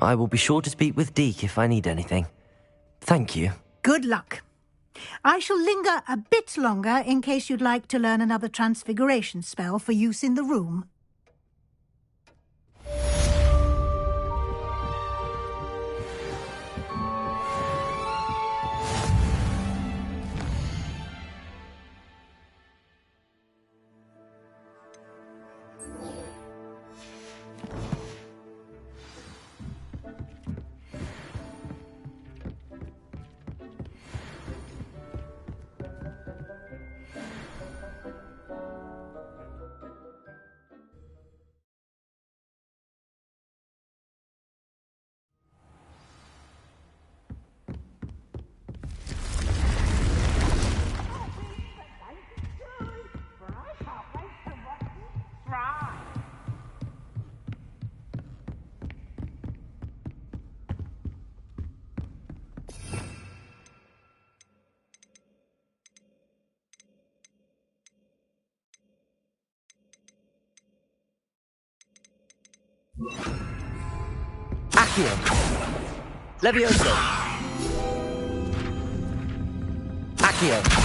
I will be sure to speak with Deke if I need anything. Thank you. Good luck. I shall linger a bit longer in case you'd like to learn another transfiguration spell for use in the room. Accio! Levioso! Accio!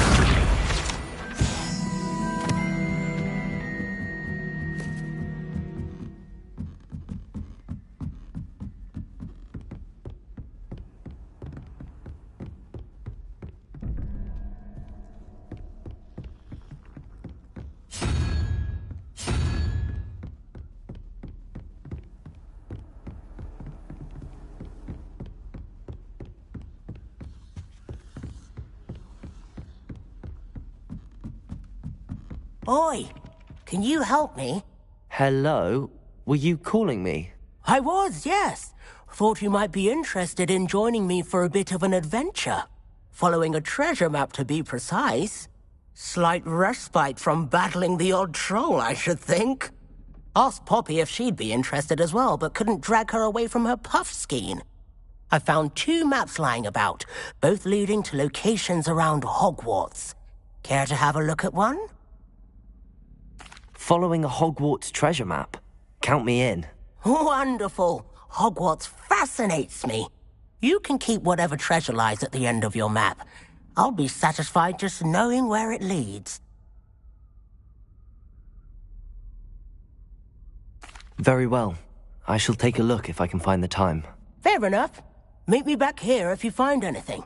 Oi, can you help me? Hello? Were you calling me? I was, yes. Thought you might be interested in joining me for a bit of an adventure. Following a treasure map, to be precise. Slight respite from battling the odd troll, I should think. Asked Poppy if she'd be interested as well, but couldn't drag her away from her puff skein. I found 2 maps lying about, both leading to locations around Hogwarts. Care to have a look at one? Following a Hogwarts treasure map? Count me in. Wonderful. Hogwarts fascinates me. You can keep whatever treasure lies at the end of your map. I'll be satisfied just knowing where it leads. Very well. I shall take a look if I can find the time. Fair enough. Meet me back here if you find anything.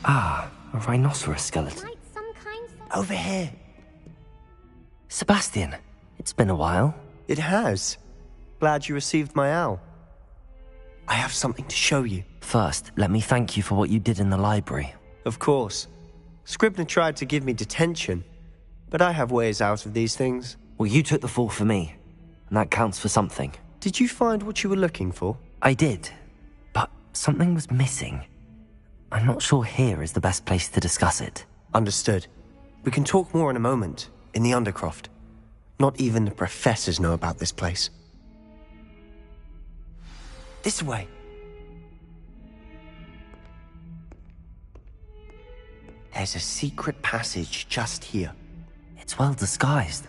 Ah, a rhinoceros skeleton. Over here. Sebastian, it's been a while. It has. Glad you received my owl. I have something to show you. First, let me thank you for what you did in the library. Of course. Scribner tried to give me detention, but I have ways out of these things. Well, you took the fall for me, and that counts for something. Did you find what you were looking for? I did, but something was missing. I'm not sure here is the best place to discuss it. Understood. We can talk more in a moment, in the Undercroft. Not even the professors know about this place. This way. There's a secret passage just here. It's well disguised.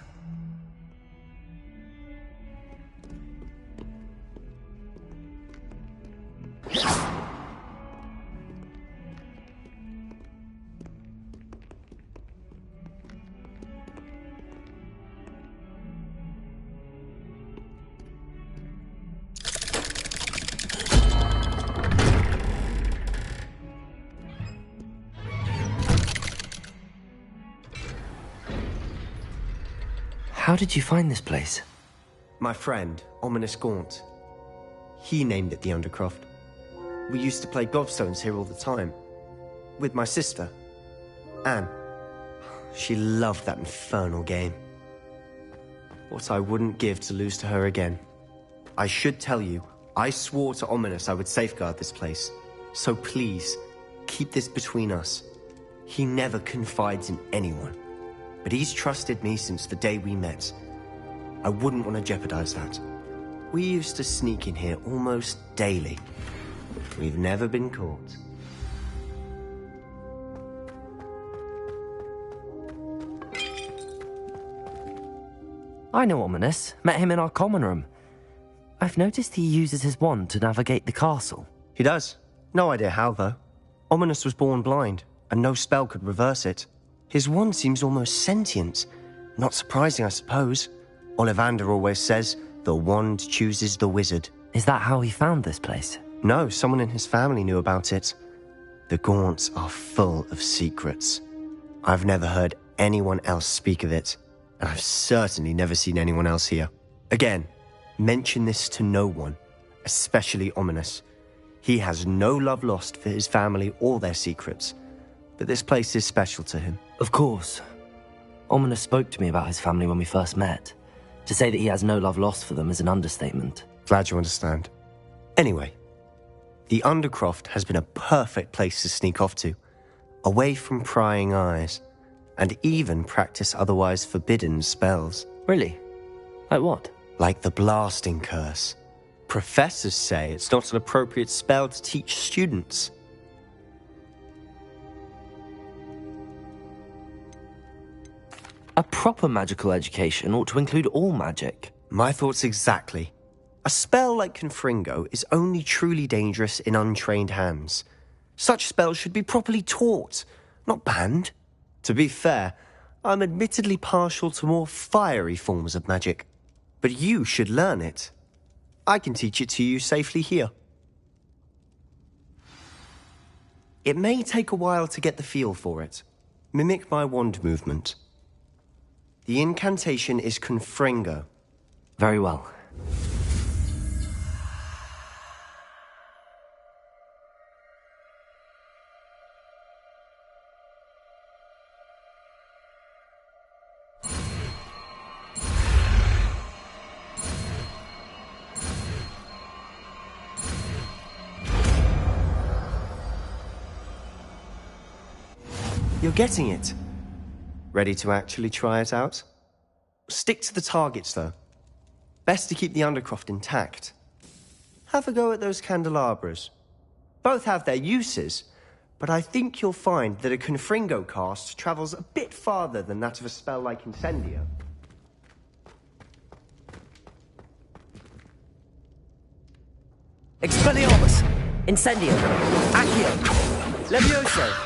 How did you find this place? My friend, Ominous Gaunt. He named it the Undercroft. We used to play gobstones here all the time. with my sister, Anne. She loved that infernal game. What I wouldn't give to lose to her again. I should tell you, I swore to Ominous I would safeguard this place. So please, keep this between us. He never confides in anyone. But he's trusted me since the day we met. I wouldn't want to jeopardize that. We used to sneak in here almost daily. We've never been caught. I know Ominous. Met him in our common room. I've noticed he uses his wand to navigate the castle. He does. No idea how, though. Ominous was born blind, and no spell could reverse it. His wand seems almost sentient. Not surprising, I suppose. Ollivander always says, the wand chooses the wizard. Is that how he found this place? No, someone in his family knew about it. The Gaunts are full of secrets. I've never heard anyone else speak of it, and I've certainly never seen anyone else here. Again, mention this to no one, especially Ominous. He has no love lost for his family or their secrets, but this place is special to him. Of course. Ominous spoke to me about his family when we first met. To say that he has no love lost for them is an understatement. Glad you understand. Anyway, the Undercroft has been a perfect place to sneak off to, away from prying eyes, and even practice otherwise forbidden spells. Really? Like what? Like the blasting curse. Professors say it's not an appropriate spell to teach students. A proper magical education ought to include all magic. My thoughts exactly. A spell like Confringo is only truly dangerous in untrained hands. Such spells should be properly taught, not banned. To be fair, I'm admittedly partial to more fiery forms of magic. But you should learn it. I can teach it to you safely here. It may take a while to get the feel for it. Mimic my wand movement. The incantation is Confringo. Very well. You're getting it. Ready to actually try it out? Stick to the targets, though. Best to keep the Undercroft intact. Have a go at those candelabras. Both have their uses, but I think you'll find that a Confringo cast travels a bit farther than that of a spell like Incendio. Expelliarmus! Incendio! Accio! Levioso!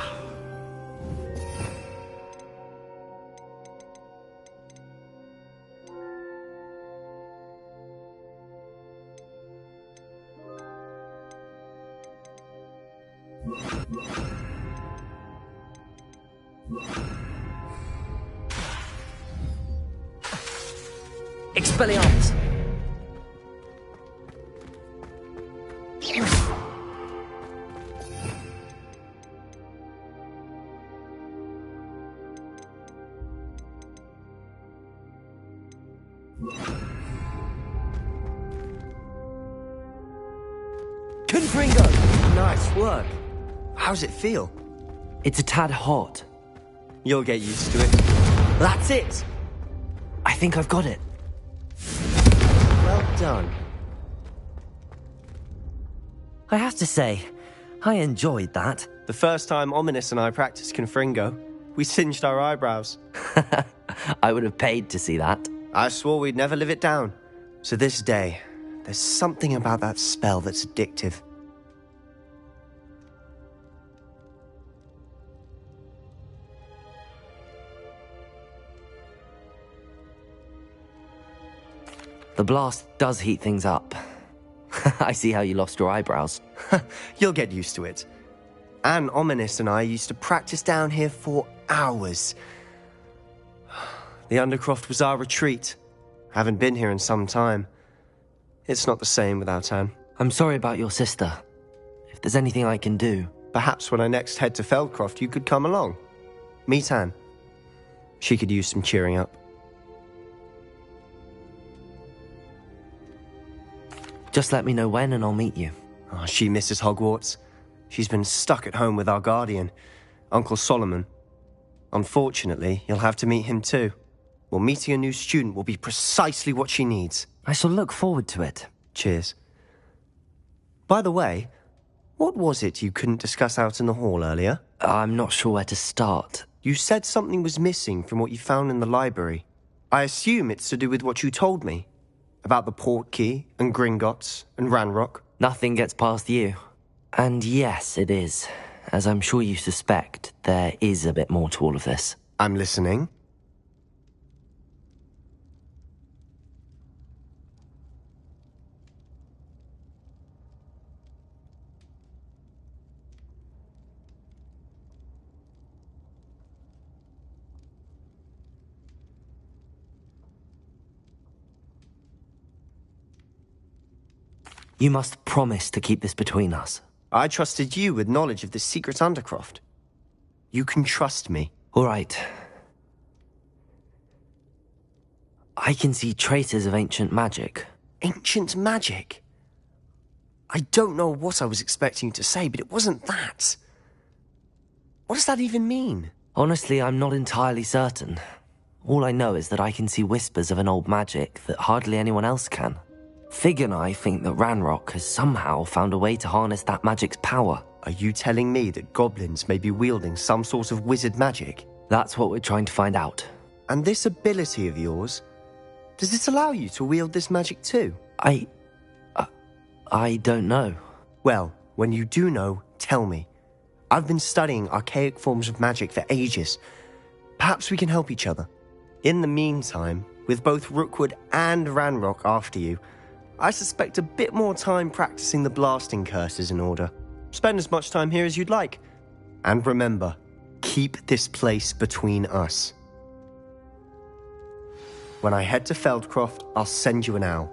Expelliarmus! Confringo! Nice work. How's it feel? It's a tad hot. You'll get used to it. That's it! I think I've got it. Well done. I have to say, I enjoyed that. The first time Ominous and I practiced Confringo, we singed our eyebrows. I would have paid to see that. I swore we'd never live it down. To this day, there's something about that spell that's addictive. The blast does heat things up. I see how you lost your eyebrows. You'll get used to it. Anne, Ominous and I used to practice down here for hours. The Undercroft was our retreat. Haven't been here in some time. It's not the same without Anne. I'm sorry about your sister. If there's anything I can do... Perhaps when I next head to Feldcroft, you could come along. Meet Anne. She could use some cheering up. Just let me know when and I'll meet you. Oh, she misses Hogwarts. She's been stuck at home with our guardian, Uncle Solomon. Unfortunately, you'll have to meet him too. Well, meeting a new student will be precisely what she needs. I shall look forward to it. Cheers. By the way, what was it you couldn't discuss out in the hall earlier? I'm not sure where to start. You said something was missing from what you found in the library. I assume it's to do with what you told me. About the Portkey, and Gringotts, and Ranrock. Nothing gets past you. And yes, it is. As I'm sure you suspect, there is a bit more to all of this. I'm listening. You must promise to keep this between us. I trusted you with knowledge of the secret Undercroft. You can trust me. All right. I can see traces of ancient magic. Ancient magic? I don't know what I was expecting you to say, but it wasn't that. What does that even mean? Honestly, I'm not entirely certain. All I know is that I can see whispers of an old magic that hardly anyone else can. Fig and I think that Ranrock has somehow found a way to harness that magic's power. Are you telling me that goblins may be wielding some sort of wizard magic? That's what we're trying to find out. And this ability of yours, does it allow you to wield this magic too? I don't know. Well, when you do know, tell me. I've been studying archaic forms of magic for ages. Perhaps we can help each other. In the meantime, with both Rookwood and Ranrock after you, I suspect a bit more time practicing the blasting curse is in order. Spend as much time here as you'd like. And remember, keep this place between us. When I head to Feldcroft, I'll send you an owl.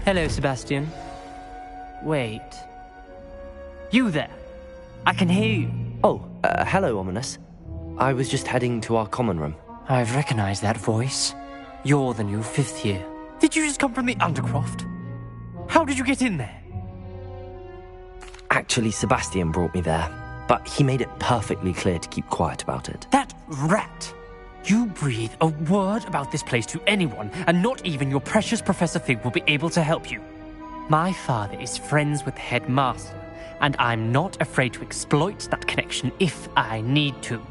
Hello, Sebastian. Wait. You there? I can hear you. Oh, hello, Ominous. I was just heading to our common room. I've recognized that voice. You're the new fifth year. Did you just come from the Undercroft? How did you get in there? Actually, Sebastian brought me there, but he made it perfectly clear to keep quiet about it. That rat! You breathe a word about this place to anyone, and not even your precious Professor Fig will be able to help you. My father is friends with the headmaster, and I'm not afraid to exploit that connection if I need to.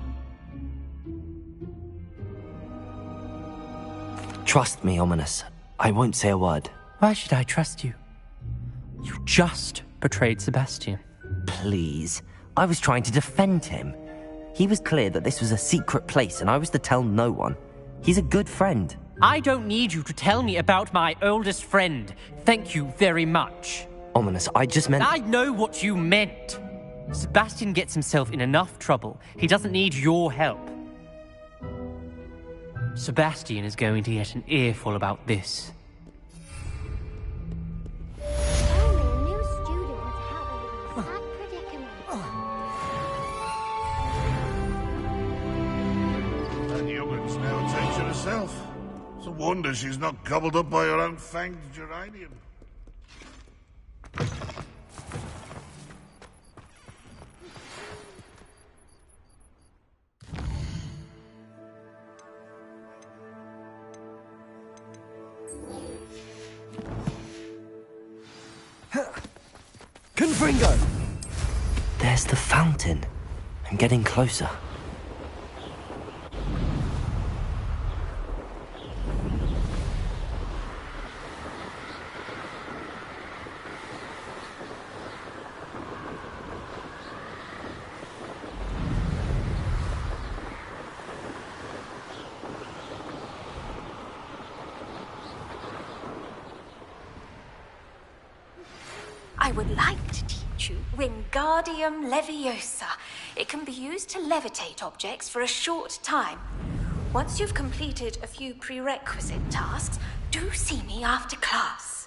Trust me, Ominous. I won't say a word. Why should I trust you? You just betrayed Sebastian. Please. I was trying to defend him. He was clear that this was a secret place and I was to tell no one. He's a good friend. I don't need you to tell me about my oldest friend. Thank you very much. Ominous, I just meant... I know what you meant. Sebastian gets himself in enough trouble. He doesn't need your help. Sebastian is going to get an earful about this. Only a new student would have a sad predicament. That young'un's now a teacher herself. It's a wonder she's not gobbled up by her own fanged geranium. Confringo! There's the fountain. I'm getting closer. I would like to teach you Wingardium Leviosa. It can be used to levitate objects for a short time. Once you've completed a few prerequisite tasks, do see me after class.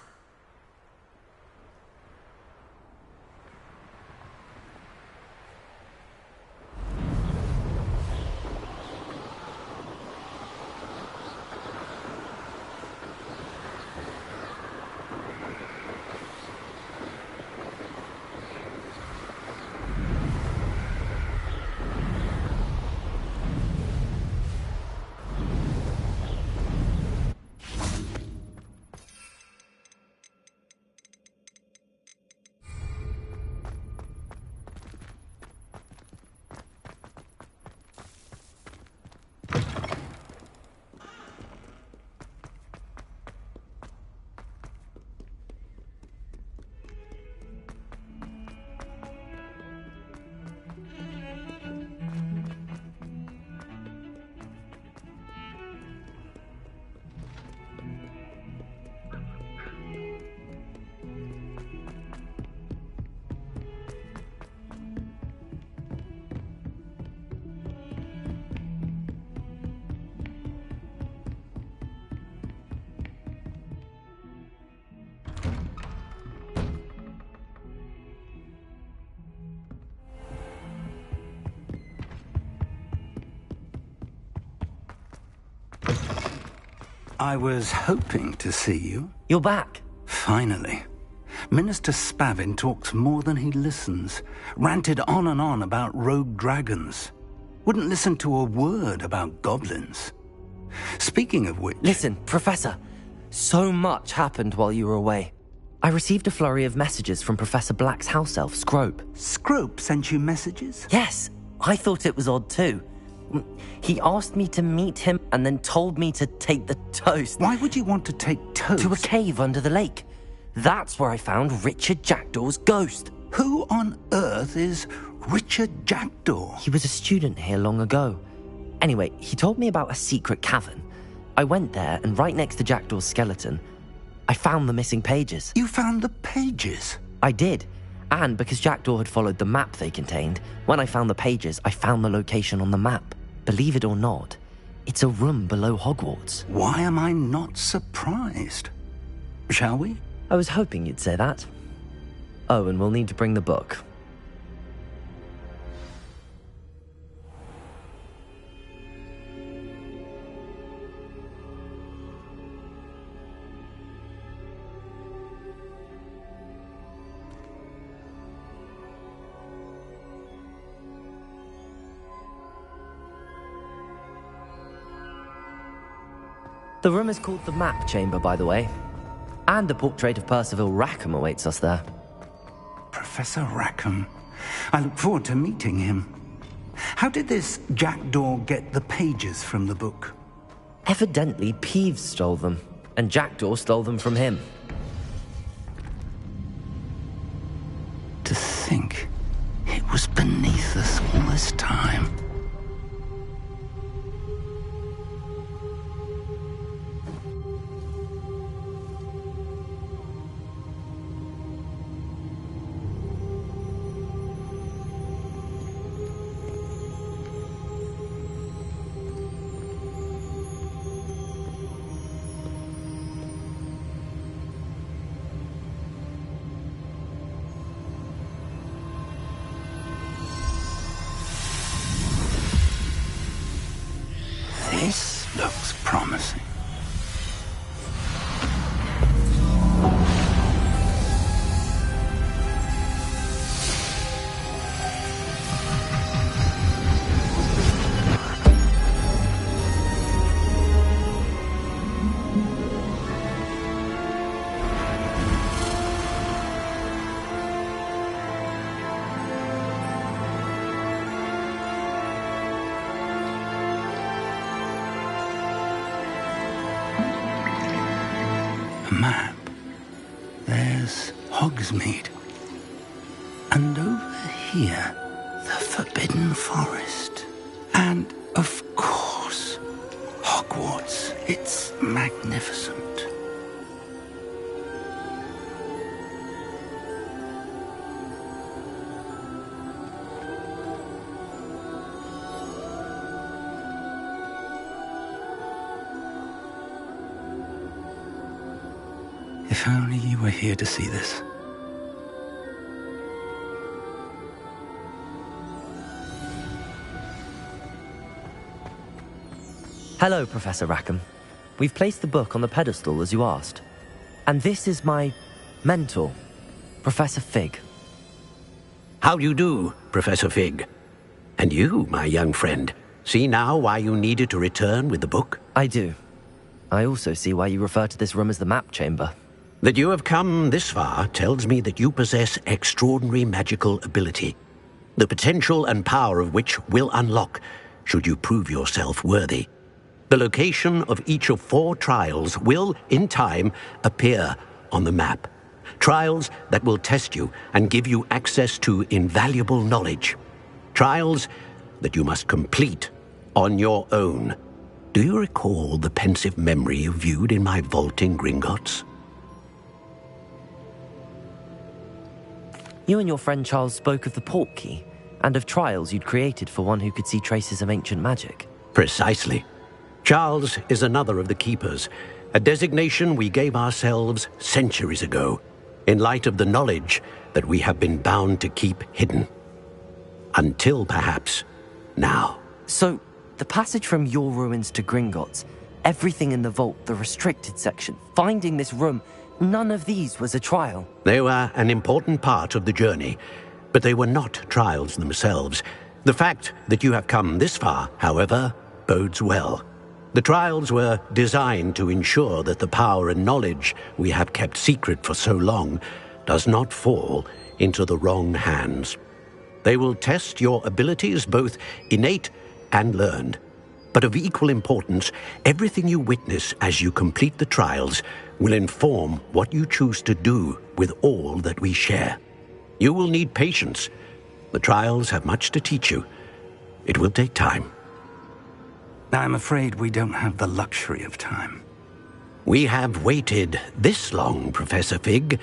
I was hoping to see you. You're back. Finally. Minister Spavin talks more than he listens. Ranted on and on about rogue dragons. Wouldn't listen to a word about goblins. Speaking of which... Listen, Professor. So much happened while you were away. I received a flurry of messages from Professor Black's house elf, Scrope. Scrope sent you messages? Yes. I thought it was odd too. He asked me to meet him and then told me to take the toast. Why would you want to take toast? To a cave under the lake. That's where I found Richard Jackdaw's ghost. Who on earth is Richard Jackdaw? He was a student here long ago. Anyway, he told me about a secret cavern. I went there, and right next to Jackdaw's skeleton, I found the missing pages. You found the pages? I did. And because Jackdaw had followed the map they contained, when I found the pages, I found the location on the map. Believe it or not, it's a room below Hogwarts. Why am I not surprised? Shall we? I was hoping you'd say that. Oh, and we'll need to bring the book. The room is called the Map Chamber, by the way. And a portrait of Percival Rackham awaits us there. Professor Rackham. I look forward to meeting him. How did this jackdaw get the pages from the book? Evidently, Peeves stole them, and Jackdaw stole them from him. To think it was beneath us all this time. This looks promising. Map. There's Hogsmeade. And over here, the Forbidden Forest. And, of course, Hogwarts. It's magnificent. If only you were here to see this. Hello, Professor Rackham. We've placed the book on the pedestal as you asked. And this is my mentor, Professor Fig. How do you do, Professor Fig? And you, my young friend, see now why you needed to return with the book? I do. I also see why you refer to this room as the map chamber. That you have come this far tells me that you possess extraordinary magical ability, the potential and power of which will unlock should you prove yourself worthy. The location of each of 4 trials will, in time, appear on the map. Trials that will test you and give you access to invaluable knowledge. Trials that you must complete on your own. Do you recall the pensive memory you viewed in my vault in Gringotts? You and your friend Charles spoke of the Portkey, and of trials you'd created for one who could see traces of ancient magic. Precisely. Charles is another of the Keepers, a designation we gave ourselves centuries ago, in light of the knowledge that we have been bound to keep hidden. Until, perhaps, now. So, the passage from your ruins to Gringotts, everything in the vault, the restricted section, finding this room, none of these was a trial. They were an important part of the journey, but they were not trials themselves. The fact that you have come this far, however, bodes well. The trials were designed to ensure that the power and knowledge we have kept secret for so long does not fall into the wrong hands. They will test your abilities, both innate and learned. But of equal importance, everything you witness as you complete the trials will inform what you choose to do with all that we share. You will need patience. The trials have much to teach you. It will take time. I'm afraid we don't have the luxury of time. We have waited this long, Professor Fig.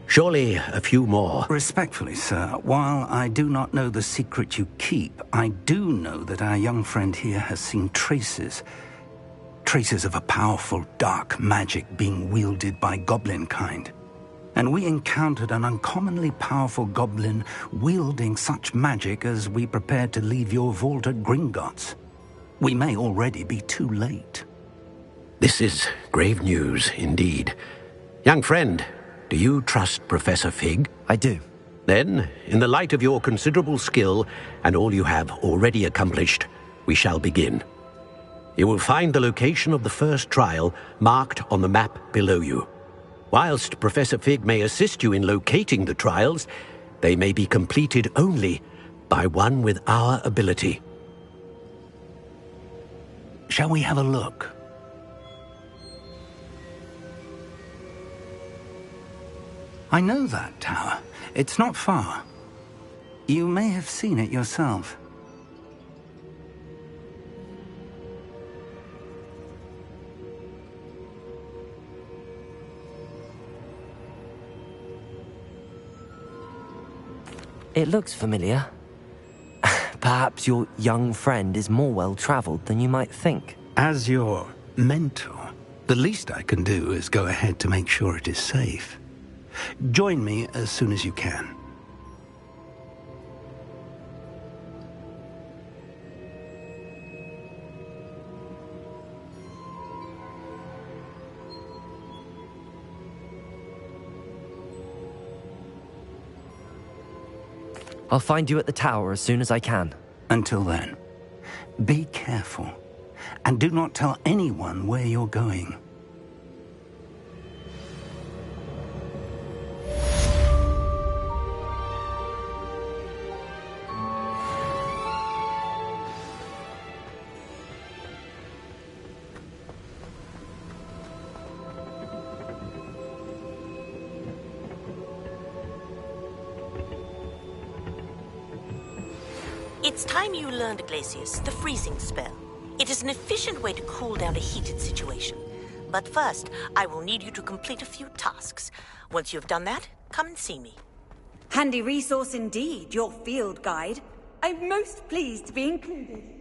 Surely a few more. Respectfully, sir, while I do not know the secret you keep, I do know that our young friend here has seen traces of a powerful dark magic being wielded by goblin kind. And we encountered an uncommonly powerful goblin wielding such magic as we prepared to leave your vault at Gringotts. We may already be too late. This is grave news indeed. Young friend, do you trust Professor Fig? I do. Then, in the light of your considerable skill and all you have already accomplished, we shall begin. You will find the location of the first trial marked on the map below you. Whilst Professor Fig may assist you in locating the trials, they may be completed only by one with our ability. Shall we have a look? I know that tower. It's not far. You may have seen it yourself. It looks familiar. Perhaps your young friend is more well-traveled than you might think. As your mentor, the least I can do is go ahead to make sure it is safe. Join me as soon as you can. I'll find you at the tower as soon as I can. Until then, be careful, and do not tell anyone where you're going. It's time you learned, Glacius, the freezing spell. It is an efficient way to cool down a heated situation. But first, I will need you to complete a few tasks. Once you have done that, come and see me. Handy resource indeed, your field guide. I'm most pleased to be included.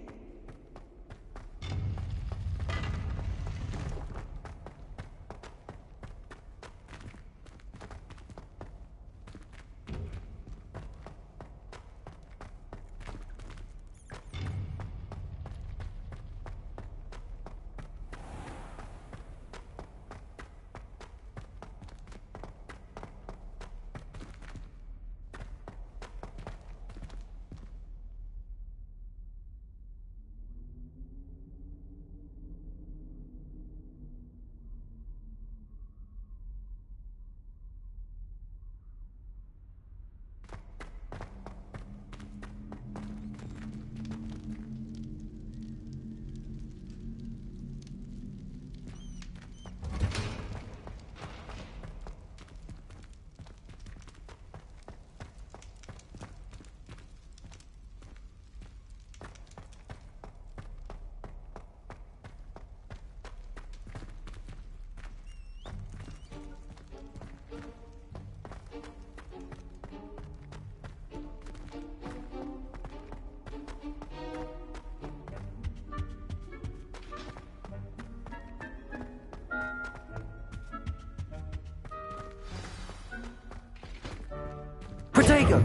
Protego!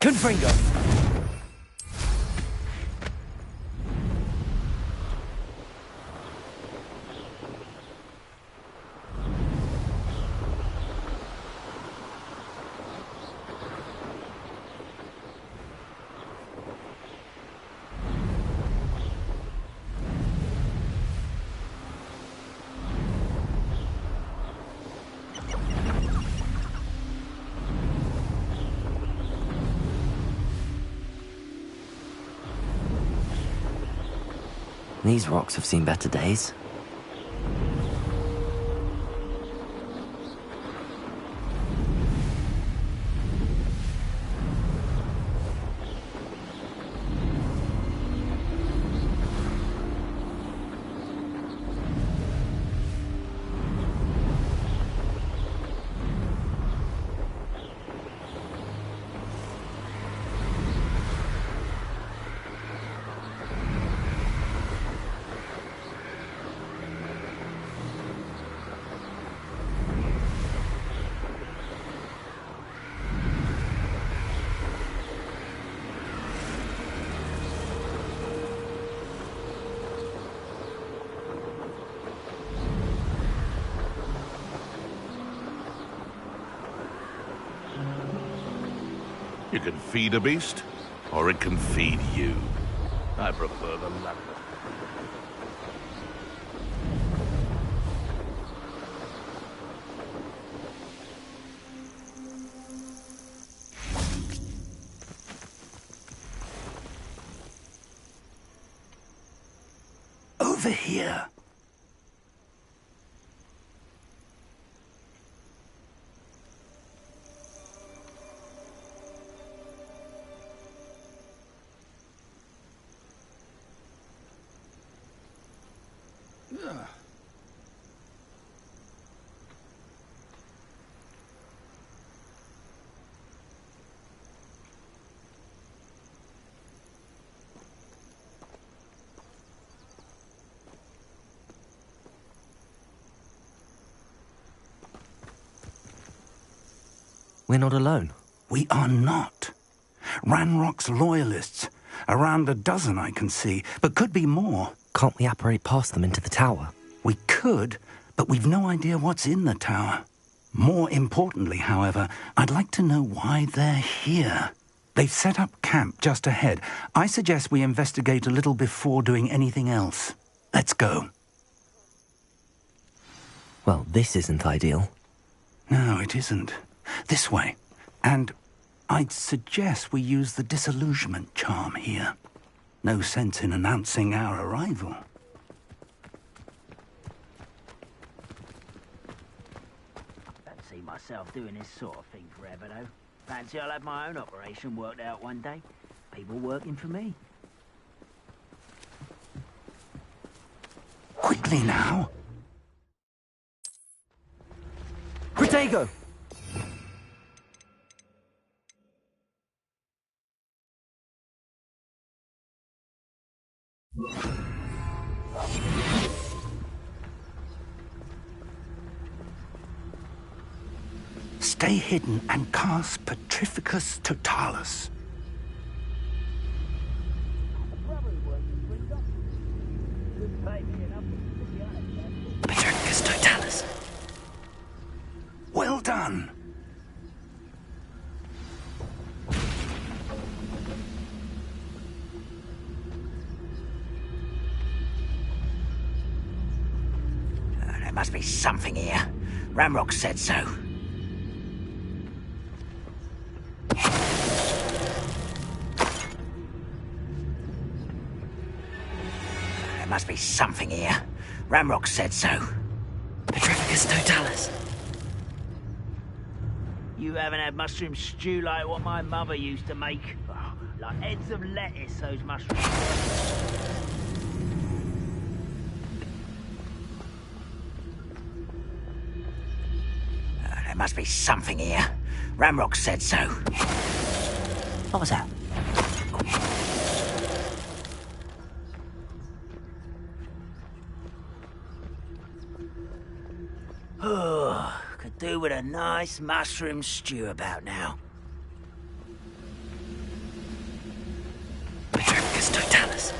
Confringo! These rocks have seen better days. You can feed a beast, or it can feed you. I prefer the latter. Over here. We're not alone. We are not. Ranrock's loyalists. Around a dozen I can see, but could be more. Can't we apparate past them into the tower? We could, but we've no idea what's in the tower. More importantly, however, I'd like to know why they're here. They've set up camp just ahead. I suggest we investigate a little before doing anything else. Let's go. Well, this isn't ideal. No, it isn't. This way. And I'd suggest we use the disillusionment charm here. No sense in announcing our arrival. Don't see myself doing this sort of thing forever, though. Fancy I'll have my own operation worked out one day. People working for me. Quickly now. Protego! Stay hidden and cast Petrificus Totalis. Petrificus Totalis. Well done. There must be something here. Ramrock said so. There must be something here. Ramrock said so. Petrificus Totalis. You haven't had mushroom stew like what my mother used to make. Oh, like heads of lettuce, those mushrooms. There must be something here. Ramrock said so. What was that? Oh, could do with a nice mushroom stew about now. Petrificus Totalis.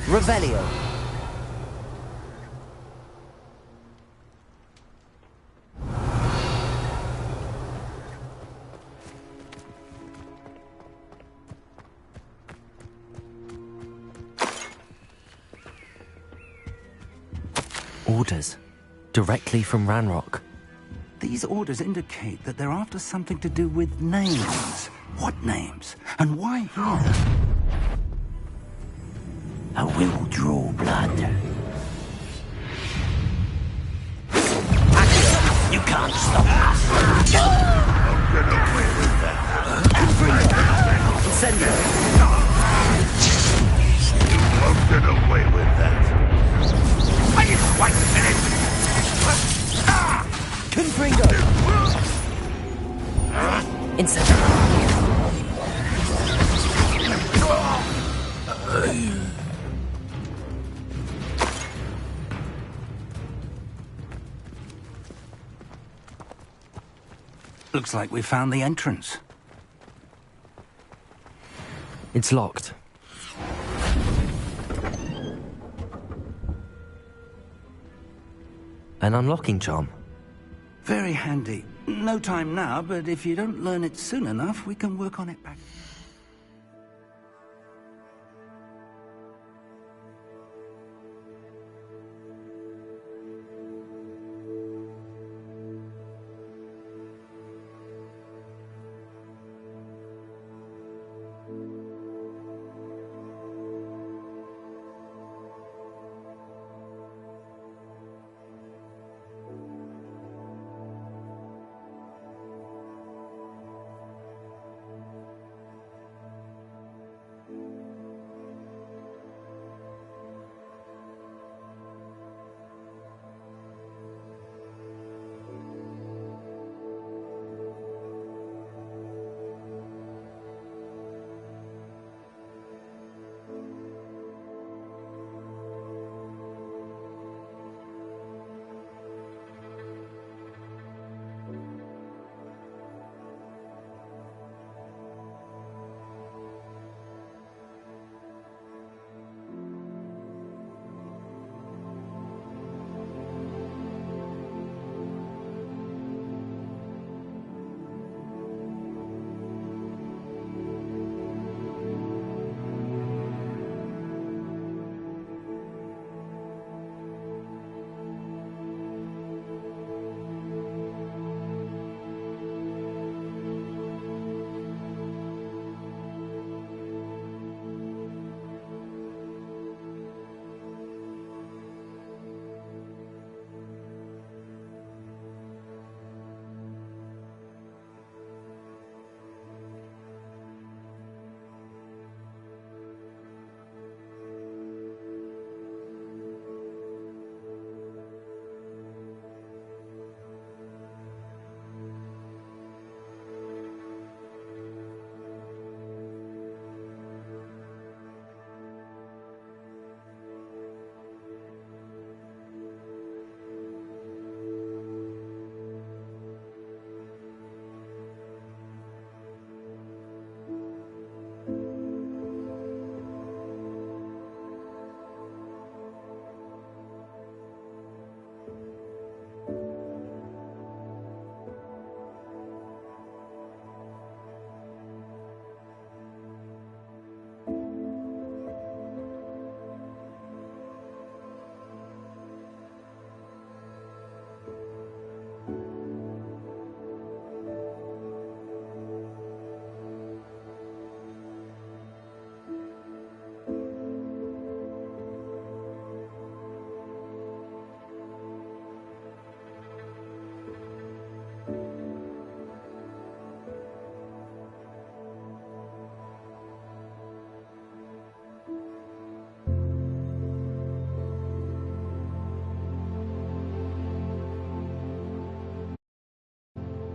Revelio. Orders. Directly from Ranrock. These orders indicate that they're after something to do with names. What names? And why here? I will draw blood. You can't stop us. I'll get away with that. Incendio. I'll get away with that. Are you quite finished? Confringo! Incendio. Looks like we found the entrance. It's locked. An unlocking charm. Very handy. No time now, but if you don't learn it soon enough, we can work on it back.